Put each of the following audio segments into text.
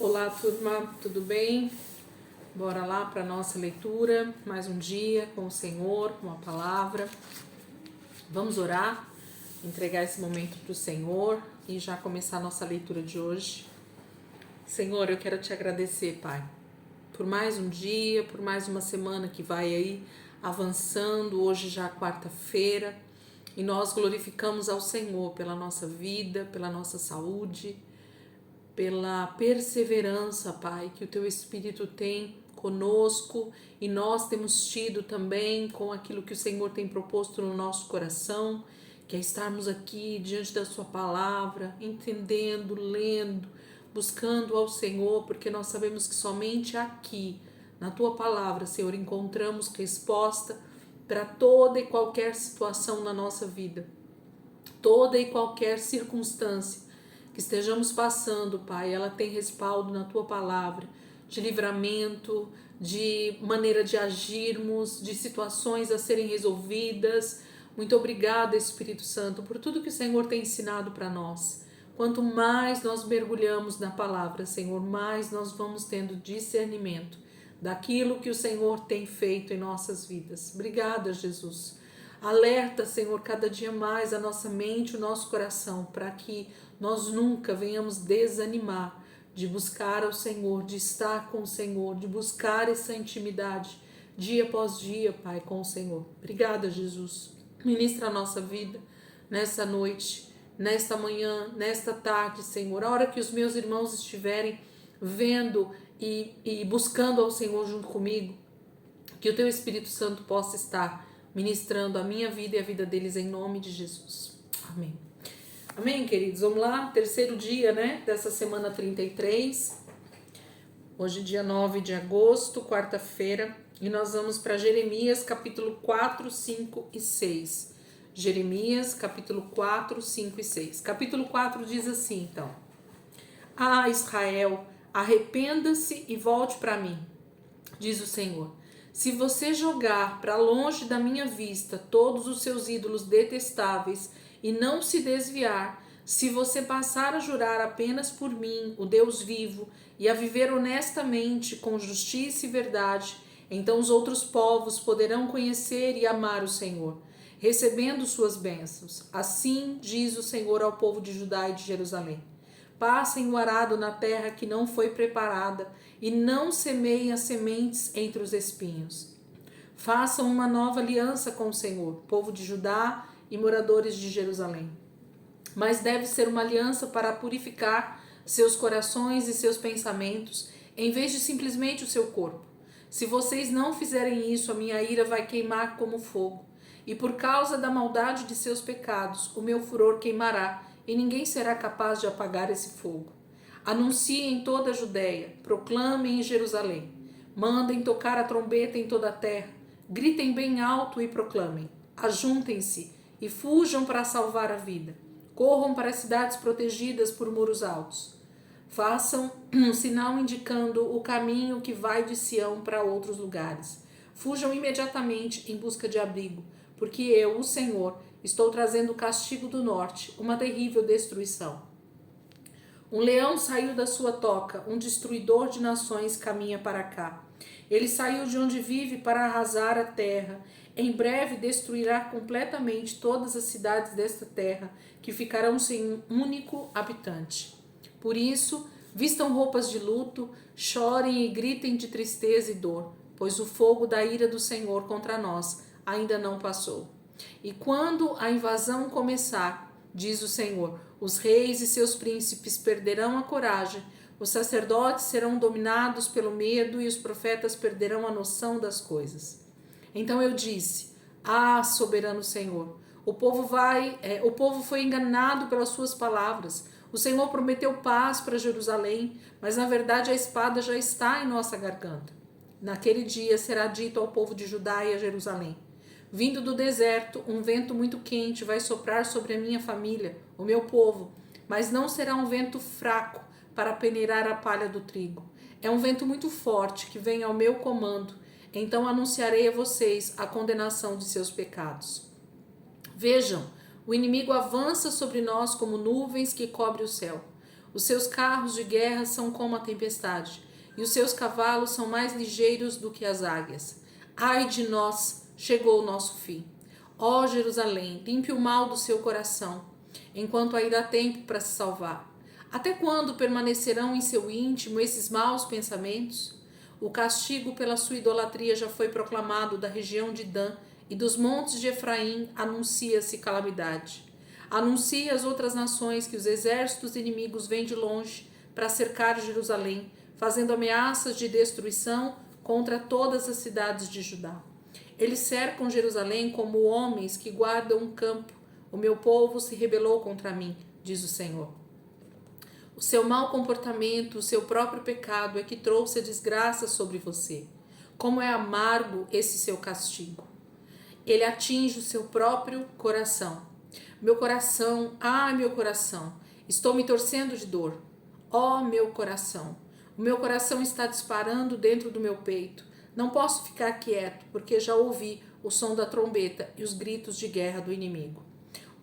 Olá, turma, tudo bem? Bora lá para a nossa leitura, mais um dia com o Senhor, com a palavra. Vamos orar, entregar esse momento para o Senhor e já começar a nossa leitura de hoje. Senhor, eu quero te agradecer, Pai, por mais um dia, por mais uma semana que vai aí avançando, hoje já é quarta-feira, e nós glorificamos ao Senhor pela nossa vida, pela nossa saúde, pela perseverança, Pai, que o Teu Espírito tem conosco e nós temos tido também com aquilo que o Senhor tem proposto no nosso coração, que é estarmos aqui diante da Sua palavra, entendendo, lendo, buscando ao Senhor, porque nós sabemos que somente aqui, na Tua palavra, Senhor, encontramos resposta para toda e qualquer situação na nossa vida, toda e qualquer circunstância que estejamos passando, Pai, ela tem respaldo na Tua palavra, de livramento, de maneira de agirmos, de situações a serem resolvidas. Muito obrigada, Espírito Santo, por tudo que o Senhor tem ensinado para nós. Quanto mais nós mergulhamos na palavra, Senhor, mais nós vamos tendo discernimento daquilo que o Senhor tem feito em nossas vidas. Obrigada, Jesus. Alerta, Senhor, cada dia mais a nossa mente, o nosso coração, para que nós nunca venhamos desanimar de buscar ao Senhor, de estar com o Senhor, de buscar essa intimidade dia após dia, Pai, com o Senhor. Obrigada, Jesus. Ministra a nossa vida nessa noite, nesta manhã, nesta tarde, Senhor. A hora que os meus irmãos estiverem vendo e buscando ao Senhor junto comigo, que o Teu Espírito Santo possa estar ministrando a minha vida e a vida deles em nome de Jesus. Amém. Amém, queridos? Vamos lá, terceiro dia, dessa semana 33. Hoje, dia 9 de agosto, quarta-feira, e nós vamos para Jeremias, capítulo 4, 5 e 6. Jeremias, capítulo 4, 5 e 6. Capítulo 4 diz assim, então: Ah, Israel, arrependa-se e volte para mim, diz o Senhor. Se você jogar para longe da minha vista todos os seus ídolos detestáveis e não se desviar, se você passar a jurar apenas por mim, o Deus vivo, e a viver honestamente com justiça e verdade, então os outros povos poderão conhecer e amar o Senhor, recebendo suas bênçãos. Assim diz o Senhor ao povo de Judá e de Jerusalém: Passem o arado na terra que não foi preparada e não semeiem as sementes entre os espinhos. Façam uma nova aliança com o Senhor, povo de Judá e moradores de Jerusalém. Mas deve ser uma aliança para purificar seus corações e seus pensamentos, em vez de simplesmente o seu corpo. Se vocês não fizerem isso, a minha ira vai queimar como fogo, e por causa da maldade de seus pecados, o meu furor queimará, e ninguém será capaz de apagar esse fogo. Anunciem em toda a Judéia, proclamem em Jerusalém, mandem tocar a trombeta em toda a terra, gritem bem alto e proclamem. Ajuntem-se e fujam para salvar a vida. Corram para as cidades protegidas por muros altos. Façam um sinal indicando o caminho que vai de Sião para outros lugares. Fujam imediatamente em busca de abrigo, porque eu, o Senhor, estou trazendo o castigo do norte, uma terrível destruição. Um leão saiu da sua toca, um destruidor de nações caminha para cá. Ele saiu de onde vive para arrasar a terra. Em breve destruirá completamente todas as cidades desta terra, que ficarão sem um único habitante. Por isso, vistam roupas de luto, chorem e gritem de tristeza e dor, pois o fogo da ira do Senhor contra nós ainda não passou. E quando a invasão começar, diz o Senhor, os reis e seus príncipes perderão a coragem, os sacerdotes serão dominados pelo medo e os profetas perderão a noção das coisas. Então eu disse: Ah, soberano Senhor, o povo foi enganado pelas suas palavras. O Senhor prometeu paz para Jerusalém, mas na verdade a espada já está em nossa garganta. Naquele dia será dito ao povo de Judá e a Jerusalém: Vindo do deserto, um vento muito quente vai soprar sobre a minha família, o meu povo, mas não será um vento fraco para peneirar a palha do trigo. É um vento muito forte que vem ao meu comando. Então anunciarei a vocês a condenação de seus pecados. Vejam, o inimigo avança sobre nós como nuvens que cobrem o céu. Os seus carros de guerra são como a tempestade, e os seus cavalos são mais ligeiros do que as águias. Ai de nós, chegou o nosso fim. Ó Jerusalém, limpe o mal do seu coração, enquanto ainda há tempo para se salvar. Até quando permanecerão em seu íntimo esses maus pensamentos? O castigo pela sua idolatria já foi proclamado da região de Dan, e dos montes de Efraim anuncia-se calamidade. Anuncie às outras nações que os exércitos inimigos vêm de longe para cercar Jerusalém, fazendo ameaças de destruição contra todas as cidades de Judá. Eles cercam Jerusalém como homens que guardam um campo. O meu povo se rebelou contra mim, diz o Senhor. O seu mau comportamento, o seu próprio pecado é que trouxe a desgraça sobre você. Como é amargo esse seu castigo. Ele atinge o seu próprio coração. Meu coração, meu coração, estou me torcendo de dor. Ó meu coração, o meu coração está disparando dentro do meu peito. Não posso ficar quieto, porque já ouvi o som da trombeta e os gritos de guerra do inimigo.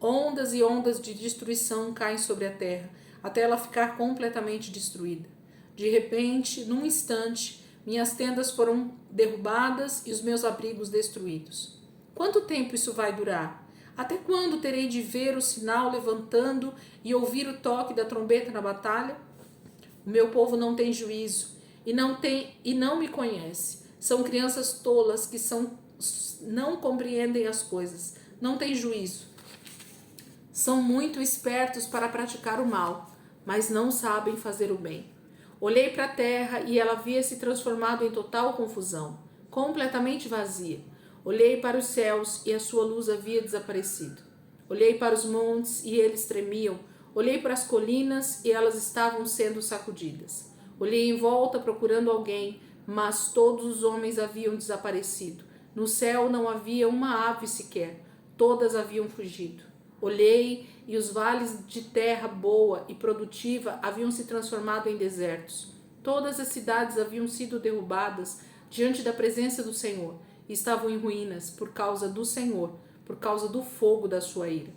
Ondas e ondas de destruição caem sobre a terra, até ela ficar completamente destruída. De repente, num instante, minhas tendas foram derrubadas e os meus abrigos destruídos. Quanto tempo isso vai durar? Até quando terei de ver o sinal levantando e ouvir o toque da trombeta na batalha? O meu povo não tem juízo e não me conhece. São crianças tolas que não compreendem as coisas. Não têm juízo. São muito espertos para praticar o mal, mas não sabem fazer o bem. Olhei para a terra e ela havia se transformado em total confusão, completamente vazia. Olhei para os céus e a sua luz havia desaparecido. Olhei para os montes e eles tremiam. Olhei para as colinas e elas estavam sendo sacudidas. Olhei em volta procurando alguém, mas todos os homens haviam desaparecido. No céu não havia uma ave sequer. Todas haviam fugido. Olhei e os vales de terra boa e produtiva haviam se transformado em desertos. Todas as cidades haviam sido derrubadas diante da presença do Senhor e estavam em ruínas por causa do Senhor, por causa do fogo da sua ira.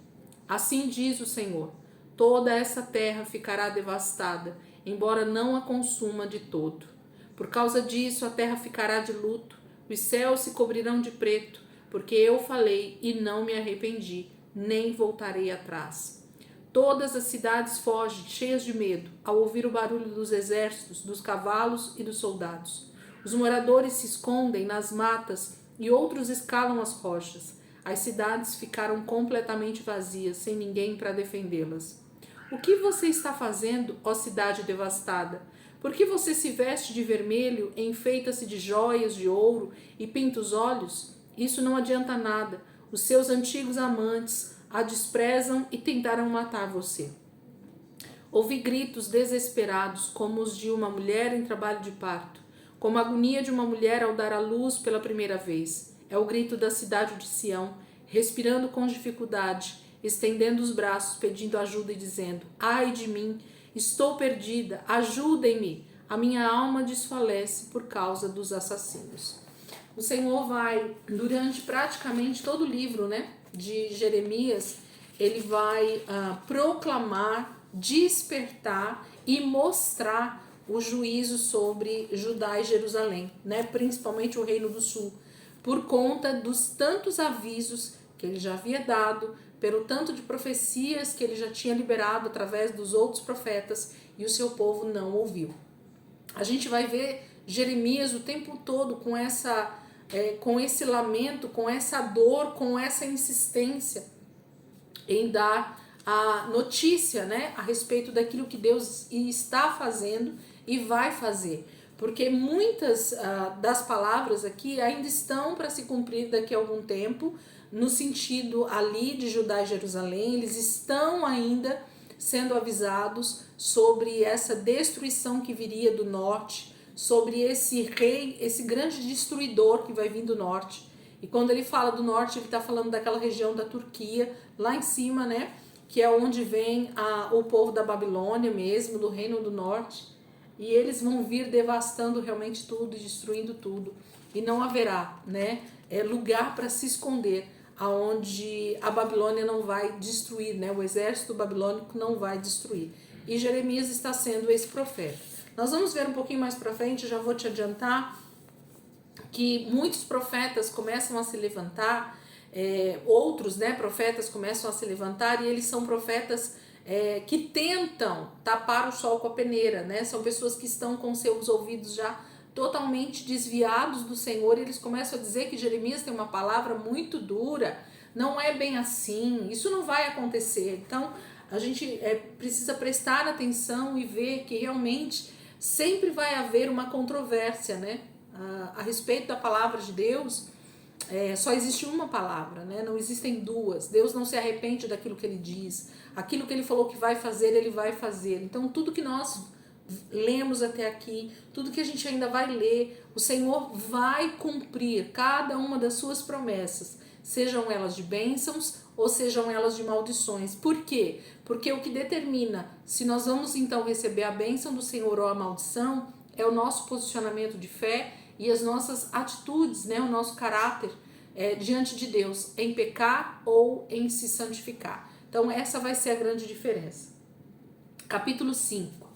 Assim diz o Senhor: toda essa terra ficará devastada, embora não a consuma de todo. Por causa disso a terra ficará de luto, os céus se cobrirão de preto, porque eu falei e não me arrependi, nem voltarei atrás. Todas as cidades fogem, cheias de medo, ao ouvir o barulho dos exércitos, dos cavalos e dos soldados. Os moradores se escondem nas matas e outros escalam as rochas. As cidades ficaram completamente vazias, sem ninguém para defendê-las. O que você está fazendo, ó cidade devastada? Por que você se veste de vermelho, enfeita-se de joias de ouro e pinta os olhos? Isso não adianta nada. Os seus antigos amantes a desprezam e tentaram matar você. Ouvi gritos desesperados, como os de uma mulher em trabalho de parto, como a agonia de uma mulher ao dar à luz pela primeira vez. É o grito da cidade de Sião, respirando com dificuldade, estendendo os braços, pedindo ajuda e dizendo: ai de mim, estou perdida, ajudem-me, a minha alma desfalece por causa dos assassinos. O Senhor vai, durante praticamente todo o livro, de Jeremias, ele vai proclamar, despertar e mostrar o juízo sobre Judá e Jerusalém, principalmente o Reino do Sul, por conta dos tantos avisos que ele já havia dado, pelo tanto de profecias que ele já tinha liberado através dos outros profetas e o seu povo não ouviu. A gente vai ver Jeremias o tempo todo com esse lamento, com essa dor, com essa insistência em dar a notícia, a respeito daquilo que Deus está fazendo e vai fazer. Porque muitas das palavras aqui ainda estão para se cumprir daqui a algum tempo, no sentido ali de Judá e Jerusalém, eles estão ainda sendo avisados sobre essa destruição que viria do norte, sobre esse rei, esse grande destruidor que vai vir do norte. E quando ele fala do norte, ele está falando daquela região da Turquia, lá em cima, que é onde vem o povo da Babilônia mesmo, do reino do norte. E eles vão vir devastando realmente tudo, destruindo tudo. E não haverá lugar para se esconder, aonde a Babilônia não vai destruir, o exército babilônico não vai destruir. e Jeremias está sendo esse profeta. Nós vamos ver um pouquinho mais para frente, já vou te adiantar, que muitos profetas começam a se levantar, outros, né, profetas começam a se levantar, e eles são profetas que tentam tapar o sol com a peneira, né? São pessoas que estão com seus ouvidos já totalmente desviados do Senhor, e eles começam a dizer que Jeremias tem uma palavra muito dura, não é bem assim, isso não vai acontecer. Então a gente precisa prestar atenção e ver que realmente sempre vai haver uma controvérsia, né? A respeito da palavra de Deus. Só existe uma palavra, né? Não existem duas. Deus não se arrepende daquilo que ele diz. Aquilo que ele falou que vai fazer, ele vai fazer. Então tudo que nós lemos até aqui, tudo que a gente ainda vai ler, o Senhor vai cumprir cada uma das suas promessas, sejam elas de bênçãos ou sejam elas de maldições. Por quê? Porque o que determina se nós vamos então receber a bênção do Senhor ou a maldição é o nosso posicionamento de fé e as nossas atitudes, né? O nosso caráter diante de Deus, em pecar ou em se santificar. Então essa vai ser a grande diferença. Capítulo 5.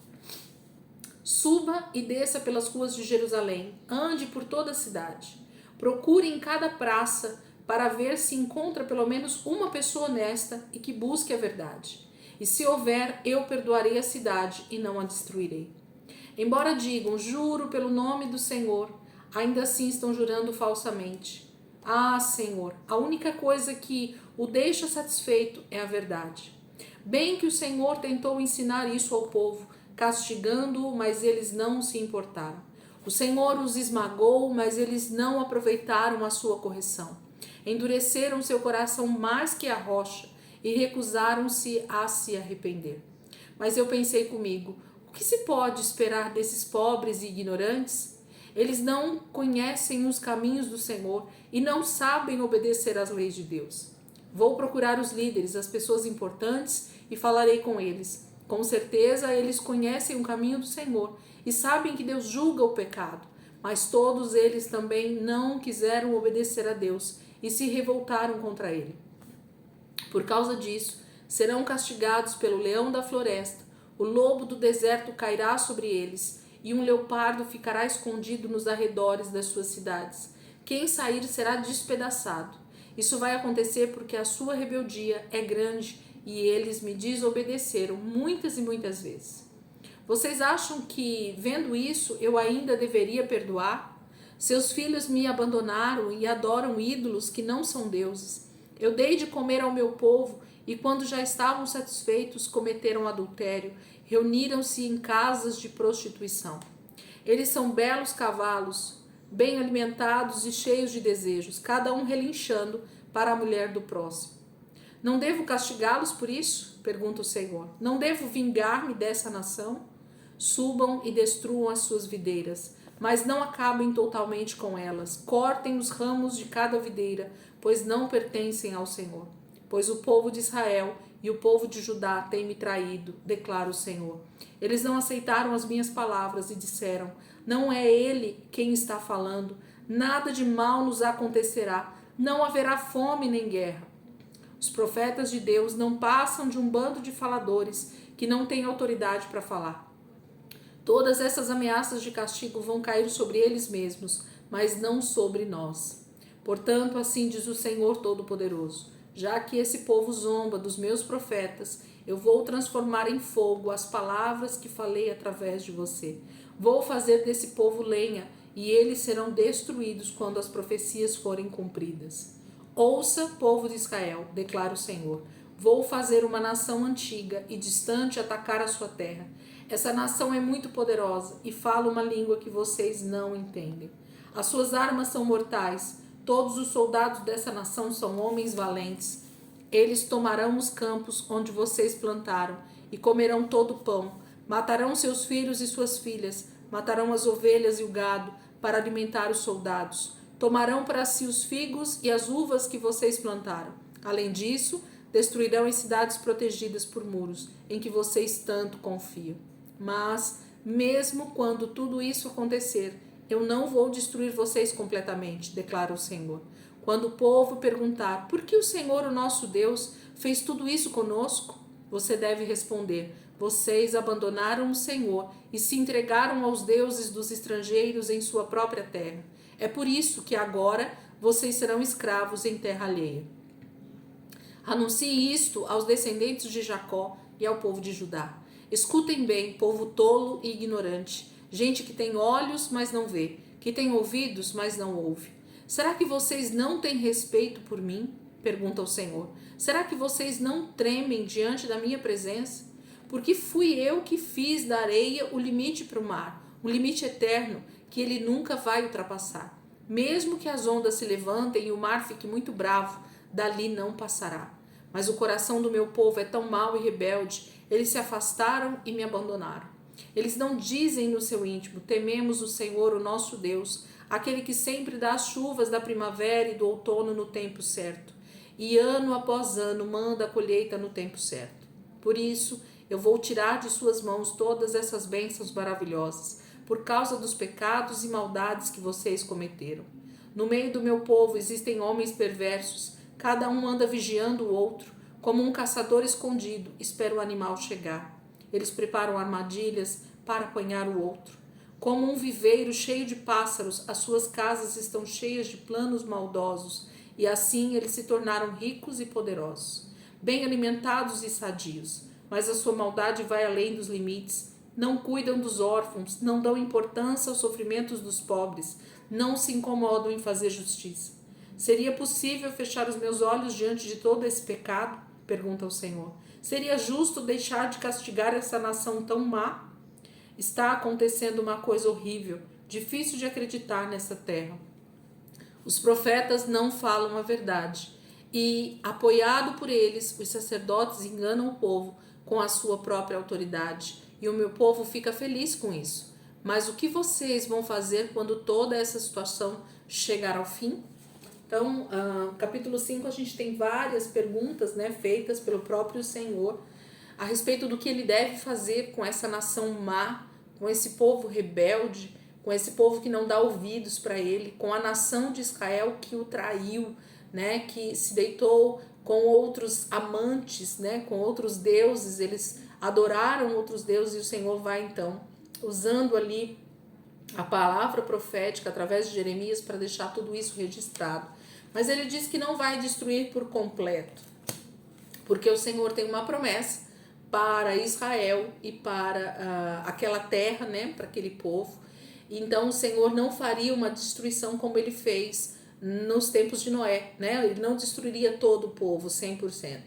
Suba e desça pelas ruas de Jerusalém, ande por toda a cidade. Procure em cada praça para ver se encontra pelo menos uma pessoa honesta e que busque a verdade. E se houver, eu perdoarei a cidade e não a destruirei. Embora digam, juro pelo nome do Senhor, ainda assim estão jurando falsamente. Ah, Senhor, a única coisa que o deixa satisfeito é a verdade. Bem que o Senhor tentou ensinar isso ao povo, castigando-o, mas eles não se importaram. O Senhor os esmagou, mas eles não aproveitaram a sua correção. Endureceram seu coração mais que a rocha e recusaram-se a se arrepender. Mas eu pensei comigo, o que se pode esperar desses pobres e ignorantes? Eles não conhecem os caminhos do Senhor e não sabem obedecer às leis de Deus. Vou procurar os líderes, as pessoas importantes, e falarei com eles. Com certeza eles conhecem o caminho do Senhor e sabem que Deus julga o pecado, mas todos eles também não quiseram obedecer a Deus e se revoltaram contra ele. Por causa disso, serão castigados pelo leão da floresta, o lobo do deserto cairá sobre eles, e um leopardo ficará escondido nos arredores das suas cidades. Quem sair será despedaçado. Isso vai acontecer porque a sua rebeldia é grande e eles me desobedeceram muitas e muitas vezes. Vocês acham que, vendo isso, eu ainda deveria perdoar? Seus filhos me abandonaram e adoram ídolos que não são deuses. Eu dei de comer ao meu povo e, quando já estavam satisfeitos, cometeram adultério, reuniram-se em casas de prostituição. Eles são belos cavalos, bem alimentados e cheios de desejos, cada um relinchando para a mulher do próximo. Não devo castigá-los por isso? Pergunta o Senhor. Não devo vingar-me dessa nação? Subam e destruam as suas videiras, mas não acabem totalmente com elas. Cortem os ramos de cada videira, pois não pertencem ao Senhor. Pois o povo de Israel e o povo de Judá têm me traído, declara o Senhor. Eles não aceitaram as minhas palavras e disseram, não é ele quem está falando, nada de mal nos acontecerá, não haverá fome nem guerra. Os profetas de Deus não passam de um bando de faladores que não têm autoridade para falar. Todas essas ameaças de castigo vão cair sobre eles mesmos, mas não sobre nós. Portanto, assim diz o Senhor Todo-Poderoso, já que esse povo zomba dos meus profetas, eu vou transformar em fogo as palavras que falei através de você. Vou fazer desse povo lenha, e eles serão destruídos quando as profecias forem cumpridas. Ouça, povo de Israel, declara o Senhor. Vou fazer uma nação antiga e distante atacar a sua terra. Essa nação é muito poderosa e fala uma língua que vocês não entendem. As suas armas são mortais. Todos os soldados dessa nação são homens valentes. Eles tomarão os campos onde vocês plantaram e comerão todo o pão. Matarão seus filhos e suas filhas. Matarão as ovelhas e o gado para alimentar os soldados. Tomarão para si os figos e as uvas que vocês plantaram. Além disso, destruirão as cidades protegidas por muros, em que vocês tanto confiam. Mas, mesmo quando tudo isso acontecer, eu não vou destruir vocês completamente, declara o Senhor. Quando o povo perguntar, por que o Senhor, o nosso Deus, fez tudo isso conosco? Você deve responder, Vocês abandonaram o Senhor e se entregaram aos deuses dos estrangeiros em sua própria terra. É por isso que agora vocês serão escravos em terra alheia. Anuncie isto aos descendentes de Jacó e ao povo de Judá. Escutem bem, povo tolo e ignorante, gente que tem olhos, mas não vê, que tem ouvidos, mas não ouve. Será que vocês não têm respeito por mim? Pergunta o Senhor. Será que vocês não tremem diante da minha presença? Porque fui eu que fiz da areia o limite para o mar, um limite eterno que ele nunca vai ultrapassar. Mesmo que as ondas se levantem e o mar fique muito bravo, dali não passará. Mas o coração do meu povo é tão mau e rebelde, eles se afastaram e me abandonaram. Eles não dizem no seu íntimo, tememos o Senhor, o nosso Deus, aquele que sempre dá as chuvas da primavera e do outono no tempo certo, e ano após ano manda a colheita no tempo certo. Por isso, eu vou tirar de suas mãos todas essas bênçãos maravilhosas, por causa dos pecados e maldades que vocês cometeram. No meio do meu povo existem homens perversos, cada um anda vigiando o outro, como um caçador escondido, espera o animal chegar. Eles preparam armadilhas para apanhar o outro. Como um viveiro cheio de pássaros, as suas casas estão cheias de planos maldosos, e assim eles se tornaram ricos e poderosos, bem alimentados e sadios. Mas a sua maldade vai além dos limites. Não cuidam dos órfãos, não dão importância aos sofrimentos dos pobres, não se incomodam em fazer justiça. Seria possível fechar os meus olhos diante de todo esse pecado? Pergunta o Senhor. Seria justo deixar de castigar essa nação tão má? Está acontecendo uma coisa horrível, difícil de acreditar nessa terra. Os profetas não falam a verdade e, apoiado por eles, os sacerdotes enganam o povo com a sua própria autoridade, e o meu povo fica feliz com isso. Mas o que vocês vão fazer quando toda essa situação chegar ao fim? Então, capítulo 5, a gente tem várias perguntas, né, feitas pelo próprio Senhor a respeito do que ele deve fazer com essa nação má, com esse povo rebelde, com esse povo que não dá ouvidos para ele, com a nação de Israel que o traiu, né, que se deitou com outros amantes, né, com outros deuses, eles adoraram outros deuses, e o Senhor vai então usando ali a palavra profética através de Jeremias para deixar tudo isso registrado. Mas ele diz que não vai destruir por completo, porque o Senhor tem uma promessa para Israel e para aquela terra, né, para aquele povo. Então o Senhor não faria uma destruição como ele fez nos tempos de Noé, né? Ele não destruiria todo o povo 100%.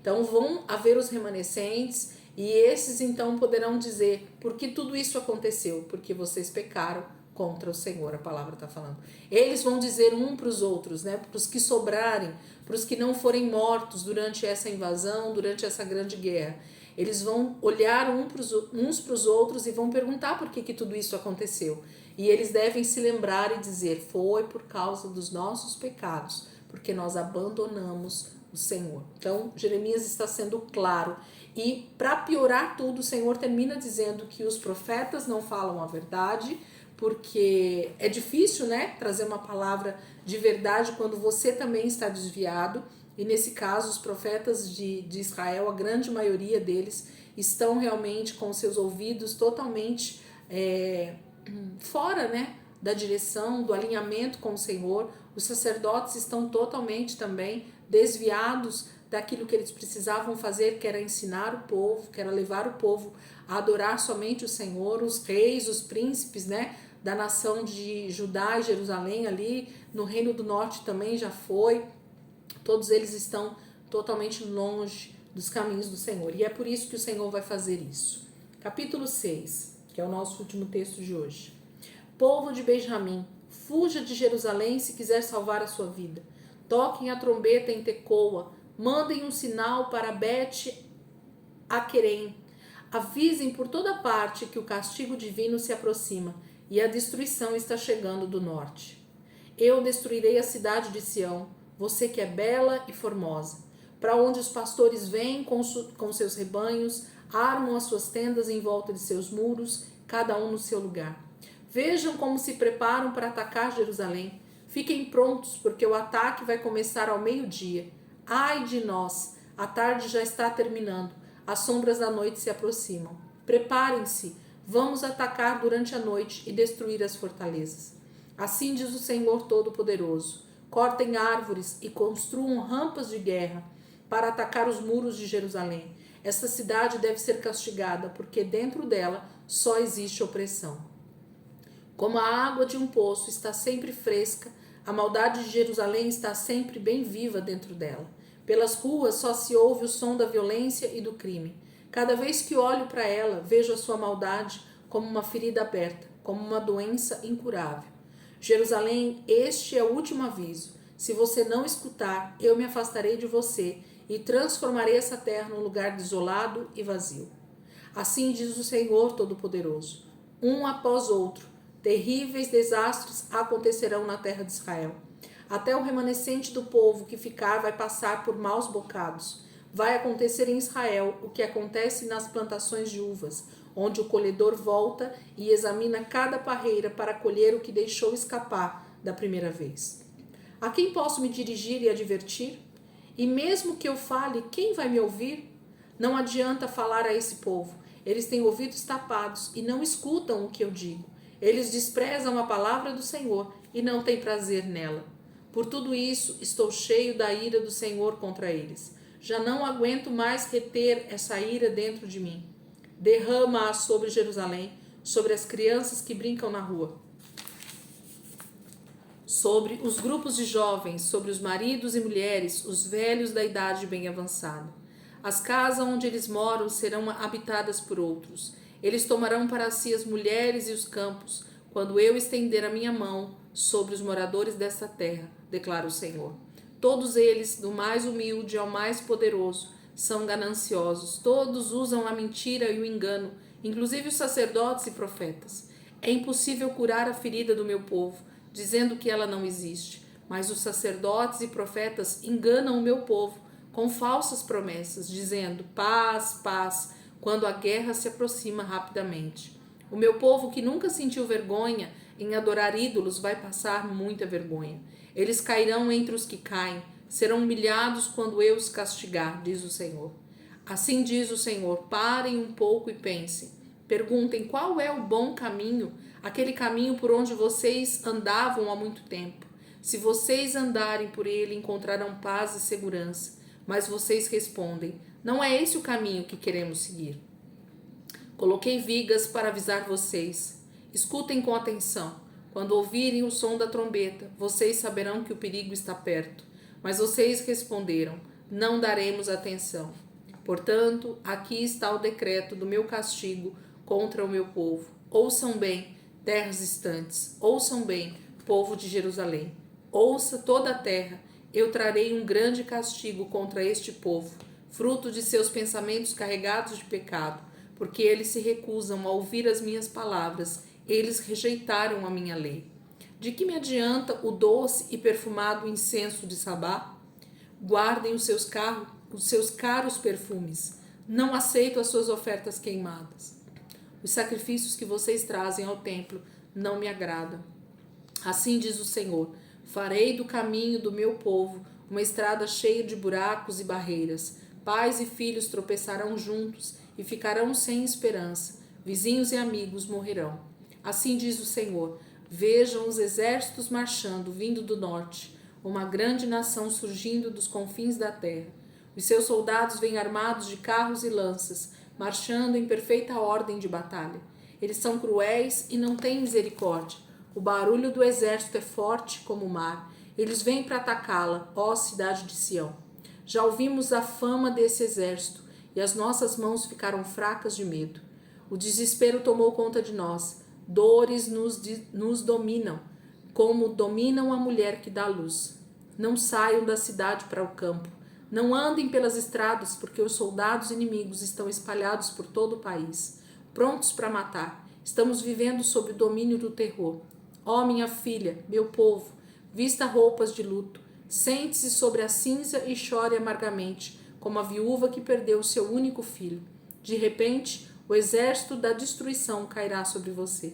Então vão haver os remanescentes, e esses então poderão dizer: por que tudo isso aconteceu? Porque vocês pecaram contra o Senhor, a palavra está falando. Eles vão dizer um para os outros, né? Para os que sobrarem, para os que não forem mortos durante essa invasão, durante essa grande guerra. Eles vão olhar uns para os outros e vão perguntar por que tudo isso aconteceu. E eles devem se lembrar e dizer: foi por causa dos nossos pecados, porque nós abandonamos o Senhor. Então, Jeremias está sendo claro. E para piorar tudo, o Senhor termina dizendo que os profetas não falam a verdade, porque é difícil, né, trazer uma palavra de verdade quando você também está desviado. E nesse caso, os profetas de Israel, a grande maioria deles, estão realmente com seus ouvidos totalmente fora, né, da direção, do alinhamento com o Senhor. Os sacerdotes estão totalmente também desviados daquilo que eles precisavam fazer, que era ensinar o povo, que era levar o povo a adorar somente o Senhor. Os reis, os príncipes, né, da nação de Judá e Jerusalém ali, no Reino do Norte também já foi. Todos eles estão totalmente longe dos caminhos do Senhor. E é por isso que o Senhor vai fazer isso. Capítulo 6, que é o nosso último texto de hoje. Povo de Benjamim, fuja de Jerusalém se quiser salvar a sua vida. Toquem a trombeta em Tecoa, mandem um sinal para Bet-Aquerem. Avisem por toda parte que o castigo divino se aproxima e a destruição está chegando do norte. Eu destruirei a cidade de Sião, você que é bela e formosa, para onde os pastores vêm com seus rebanhos, armam as suas tendas em volta de seus muros, cada um no seu lugar. Vejam como se preparam para atacar Jerusalém. Fiquem prontos, porque o ataque vai começar ao meio-dia. Ai de nós, a tarde já está terminando. as sombras da noite se aproximam. Preparem-se, vamos atacar durante a noite e destruir as fortalezas. Assim diz o Senhor Todo-Poderoso: cortem árvores e construam rampas de guerra para atacar os muros de Jerusalém. Esta cidade deve ser castigada, porque dentro dela só existe opressão. Como a água de um poço está sempre fresca, a maldade de Jerusalém está sempre bem viva dentro dela. Pelas ruas só se ouve o som da violência e do crime. Cada vez que olho para ela, vejo a sua maldade como uma ferida aberta, como uma doença incurável. Jerusalém, este é o último aviso. Se você não escutar, eu me afastarei de você e transformarei essa terra num lugar desolado e vazio. Assim diz o Senhor Todo-Poderoso: um após outro, terríveis desastres acontecerão na terra de Israel. Até o remanescente do povo que ficar vai passar por maus bocados. Vai acontecer em Israel o que acontece nas plantações de uvas, onde o colhedor volta e examina cada parreira para colher o que deixou escapar da primeira vez. A quem posso me dirigir e advertir? E mesmo que eu fale, quem vai me ouvir? Não adianta falar a esse povo. Eles têm ouvidos tapados e não escutam o que eu digo. Eles desprezam a palavra do Senhor e não têm prazer nela. Por tudo isso, estou cheio da ira do Senhor contra eles. Já não aguento mais reter essa ira dentro de mim. Derrama-a sobre Jerusalém, sobre as crianças que brincam na rua, sobre os grupos de jovens, sobre os maridos e mulheres, os velhos da idade bem avançada. As casas onde eles moram serão habitadas por outros. Eles tomarão para si as mulheres e os campos, quando eu estender a minha mão sobre os moradores desta terra, declara o Senhor. Todos eles, do mais humilde ao mais poderoso, são gananciosos. Todos usam a mentira e o engano, inclusive os sacerdotes e profetas. É impossível curar a ferida do meu povo, dizendo que ela não existe. Mas os sacerdotes e profetas enganam o meu povo com falsas promessas, dizendo paz, paz, quando a guerra se aproxima rapidamente. O meu povo que nunca sentiu vergonha em adorar ídolos vai passar muita vergonha. Eles cairão entre os que caem, serão humilhados quando eu os castigar, diz o Senhor. Assim diz o Senhor: parem um pouco e pensem. Perguntem qual é o bom caminho, aquele caminho por onde vocês andavam há muito tempo. Se vocês andarem por ele, encontrarão paz e segurança. Mas vocês respondem: não é esse o caminho que queremos seguir. Coloquei vigas para avisar vocês. Escutem com atenção. Quando ouvirem o som da trombeta, vocês saberão que o perigo está perto. Mas vocês responderam: não daremos atenção. Portanto, aqui está o decreto do meu castigo contra o meu povo. Ouçam bem, terras distantes. Ouçam bem, povo de Jerusalém. Ouça toda a terra. Eu trarei um grande castigo contra este povo, fruto de seus pensamentos carregados de pecado, porque eles se recusam a ouvir as minhas palavras. Eles rejeitaram a minha lei. De que me adianta o doce e perfumado incenso de Sabá? Guardem os seus caros perfumes. Não aceito as suas ofertas queimadas. Os sacrifícios que vocês trazem ao templo não me agradam. Assim diz o Senhor: farei do caminho do meu povo uma estrada cheia de buracos e barreiras. Pais e filhos tropeçarão juntos e ficarão sem esperança. Vizinhos e amigos morrerão. Assim diz o Senhor: vejam os exércitos marchando, vindo do norte, uma grande nação surgindo dos confins da terra. Os seus soldados vêm armados de carros e lanças, marchando em perfeita ordem de batalha. Eles são cruéis e não têm misericórdia. O barulho do exército é forte como o mar. Eles vêm para atacá-la, ó cidade de Sião. Já ouvimos a fama desse exército e as nossas mãos ficaram fracas de medo. O desespero tomou conta de nós. Dores nos dominam, como dominam a mulher que dá luz. Não saiam da cidade para o campo. Não andem pelas estradas, porque os soldados inimigos estão espalhados por todo o país, prontos para matar. Estamos vivendo sob o domínio do terror. Ó minha filha, meu povo, vista roupas de luto. Sente-se sobre a cinza e chore amargamente, como a viúva que perdeu seu único filho. De repente, o exército da destruição cairá sobre você.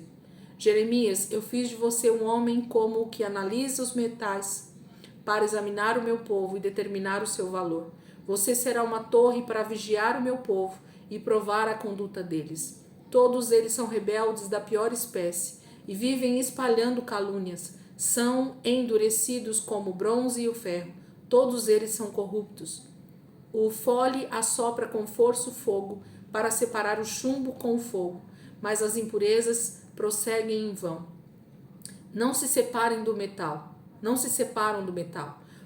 Jeremias, eu fiz de você um homem como o que analisa os metais para examinar o meu povo e determinar o seu valor. Você será uma torre para vigiar o meu povo e provar a conduta deles. Todos eles são rebeldes da pior espécie e vivem espalhando calúnias. São endurecidos como o bronze e o ferro. Todos eles são corruptos. O fole assopra com força o fogo para separar o chumbo com o fogo, mas as impurezas prosseguem em vão. Não se separam do metal.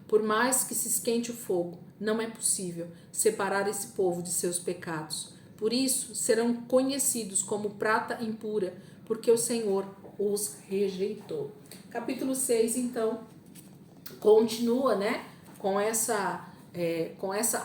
Por mais que se esquente o fogo, não é possível separar esse povo de seus pecados. Por isso serão conhecidos como prata impura, porque o Senhor os rejeitou. Capítulo 6, então, continua, né, com essa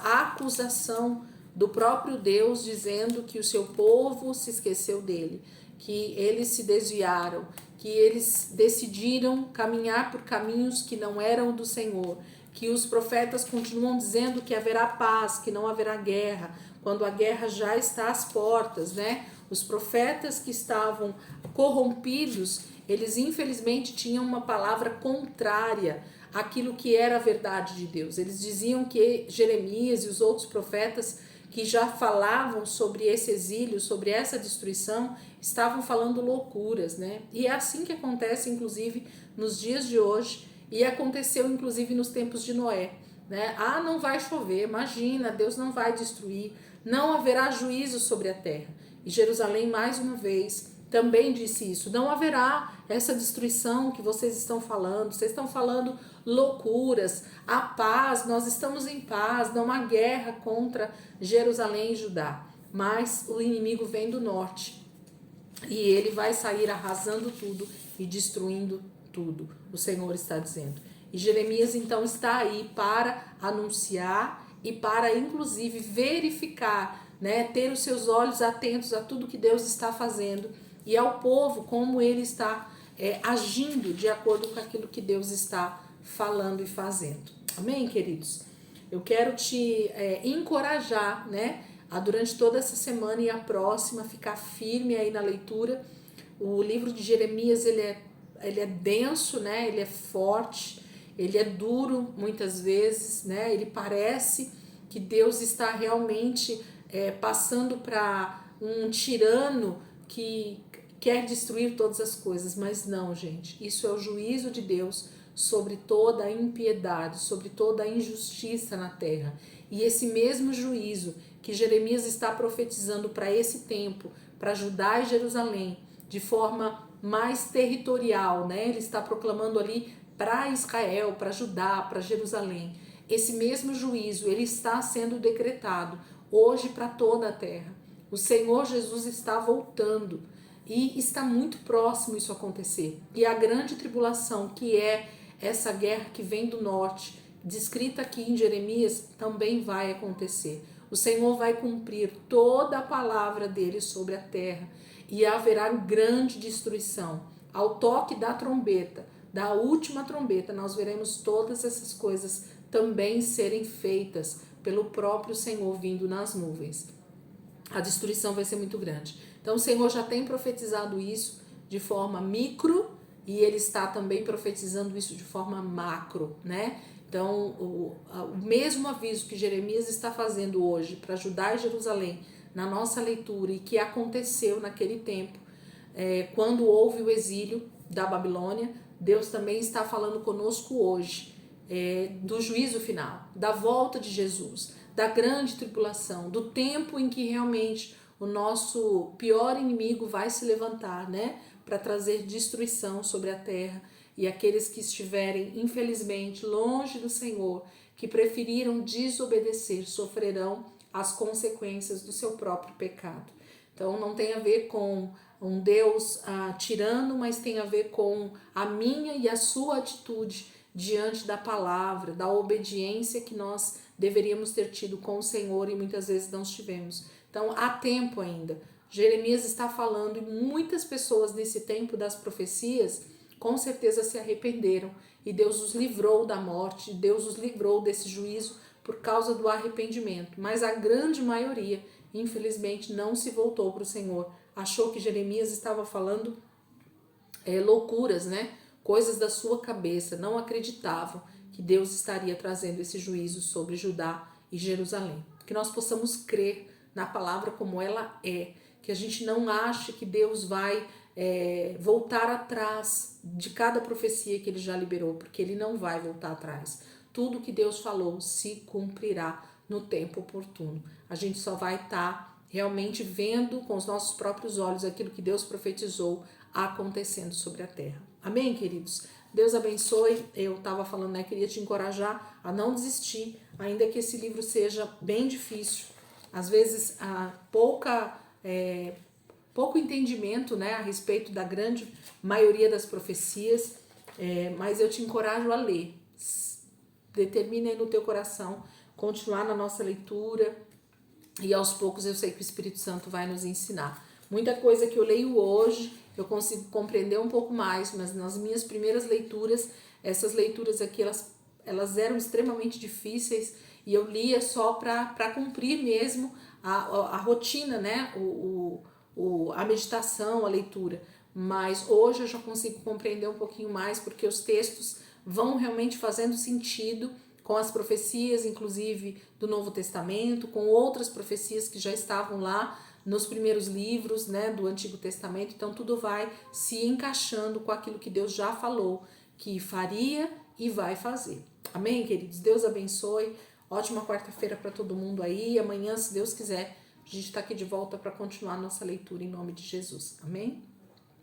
acusação do próprio Deus, dizendo que o seu povo se esqueceu dele, que eles se desviaram, que eles decidiram caminhar por caminhos que não eram do Senhor, que os profetas continuam dizendo que haverá paz, que não haverá guerra, quando a guerra já está às portas, né? Os profetas que estavam corrompidos, eles infelizmente tinham uma palavra contrária àquilo que era a verdade de Deus. Eles diziam que Jeremias e os outros profetas que já falavam sobre esse exílio, sobre essa destruição, estavam falando loucuras, né? E é assim que acontece, inclusive, nos dias de hoje, e aconteceu, inclusive, nos tempos de Noé, né? Ah, não vai chover, imagina, Deus não vai destruir, não haverá juízo sobre a terra. E Jerusalém, mais uma vez, também disse isso, não haverá essa destruição que vocês estão falando loucuras, a paz, nós estamos em paz, não há guerra contra Jerusalém e Judá, mas o inimigo vem do norte e ele vai sair arrasando tudo e destruindo tudo, o Senhor está dizendo. E Jeremias então está aí para anunciar e para inclusive verificar, né, ter os seus olhos atentos a tudo que Deus está fazendo e ao povo como ele está agindo de acordo com aquilo que Deus está falando e fazendo. Amém, queridos? Eu quero te encorajar, né, a durante toda essa semana e a próxima ficar firme aí na leitura. O livro de Jeremias, ele é denso, né, ele é forte, ele é duro muitas vezes, né, ele parece que Deus está realmente passando para um tirano que quer destruir todas as coisas, mas não, gente, isso é o juízo de Deus sobre toda a impiedade, sobre toda a injustiça na terra. E esse mesmo juízo que Jeremias está profetizando para esse tempo, para Judá e Jerusalém, de forma mais territorial, né? Ele está proclamando ali para Israel, para Judá, para Jerusalém. Esse mesmo juízo, ele está sendo decretado hoje para toda a terra. O Senhor Jesus está voltando e está muito próximo isso acontecer. E a grande tribulação, que é essa guerra que vem do norte, descrita aqui em Jeremias, também vai acontecer. O Senhor vai cumprir toda a palavra dele sobre a terra e haverá grande destruição. Ao toque da trombeta, da última trombeta, nós veremos todas essas coisas também serem feitas pelo próprio Senhor vindo nas nuvens. A destruição vai ser muito grande. Então o Senhor já tem profetizado isso de forma micro e ele está também profetizando isso de forma macro, né? Então o mesmo aviso que Jeremias está fazendo hoje para Judá e Jerusalém na nossa leitura e que aconteceu naquele tempo, quando houve o exílio da Babilônia, Deus também está falando conosco hoje do juízo final, da volta de Jesus, da grande tribulação, do tempo em que realmente o nosso pior inimigo vai se levantar, né, para trazer destruição sobre a terra, e aqueles que estiverem, infelizmente, longe do Senhor, que preferiram desobedecer, sofrerão as consequências do seu próprio pecado. Então não tem a ver com um Deus tirano, mas tem a ver com a minha e a sua atitude diante da palavra, da obediência que nós deveríamos ter tido com o Senhor e muitas vezes não tivemos. Então há tempo ainda. Jeremias está falando e muitas pessoas nesse tempo das profecias com certeza se arrependeram e Deus os livrou da morte, Deus os livrou desse juízo por causa do arrependimento. Mas a grande maioria, infelizmente, não se voltou para o Senhor. Achou que Jeremias estava falando loucuras, né? Coisas da sua cabeça, não acreditavam que Deus estaria trazendo esse juízo sobre Judá e Jerusalém. Que nós possamos crer na palavra como ela é, que a gente não ache que Deus vai voltar atrás de cada profecia que ele já liberou, porque ele não vai voltar atrás. Tudo que Deus falou se cumprirá no tempo oportuno. A gente só vai estar realmente vendo com os nossos próprios olhos aquilo que Deus profetizou acontecendo sobre a terra. Amém, queridos? Deus abençoe. Eu estava falando, né? Queria te encorajar a não desistir, ainda que esse livro seja bem difícil. Às vezes, pouco entendimento, né, a respeito da grande maioria das profecias, mas eu te encorajo a ler. Determina aí no teu coração continuar na nossa leitura e aos poucos eu sei que o Espírito Santo vai nos ensinar. Muita coisa que eu leio hoje eu consigo compreender um pouco mais, mas nas minhas primeiras leituras, essas leituras aqui elas eram extremamente difíceis e eu lia só para cumprir mesmo a rotina, né? A meditação, a leitura. Mas hoje eu já consigo compreender um pouquinho mais porque os textos vão realmente fazendo sentido com as profecias, inclusive do Novo Testamento, com outras profecias que já estavam lá nos primeiros livros, né, do Antigo Testamento. Então tudo vai se encaixando com aquilo que Deus já falou que faria e vai fazer. Amém, queridos? Deus abençoe. Ótima quarta-feira para todo mundo aí. Amanhã, se Deus quiser, a gente está aqui de volta para continuar a nossa leitura em nome de Jesus. Amém?